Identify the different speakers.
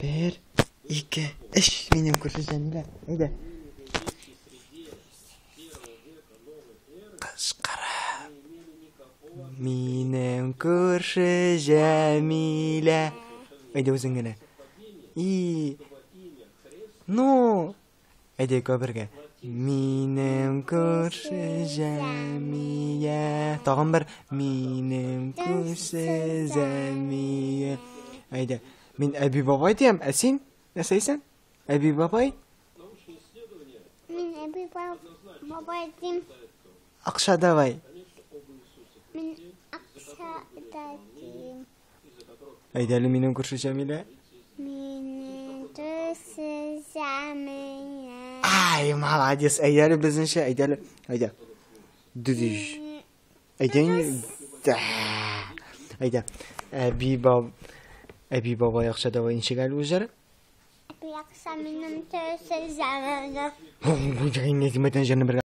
Speaker 1: Bir, iki, üç. Benim kurşun Cemile. Haydi. Kızkara. Benim kurşun Cemile. Haydi uzun gene. İyi. No. Haydi köpürge. Benim kurşun Cemile. Tağım bir. Benim kurşun Cemile. Haydi. من أبي باباي ديم أسين أساسا أبي باباي
Speaker 2: من أبي باباي ديم
Speaker 1: أقشى دواي
Speaker 2: من أقصى ديم
Speaker 1: أيدا لمن كرش جميلة
Speaker 2: من درس جميلة
Speaker 1: أي ما بعد يس أيدا بزن شيء أيدا أيدا دديش أيدا أيدا أبي بابا يقشى دواي إنشغال وجرة
Speaker 2: أبي أقصى من درس جميلة
Speaker 1: هو جاي نجمة جنب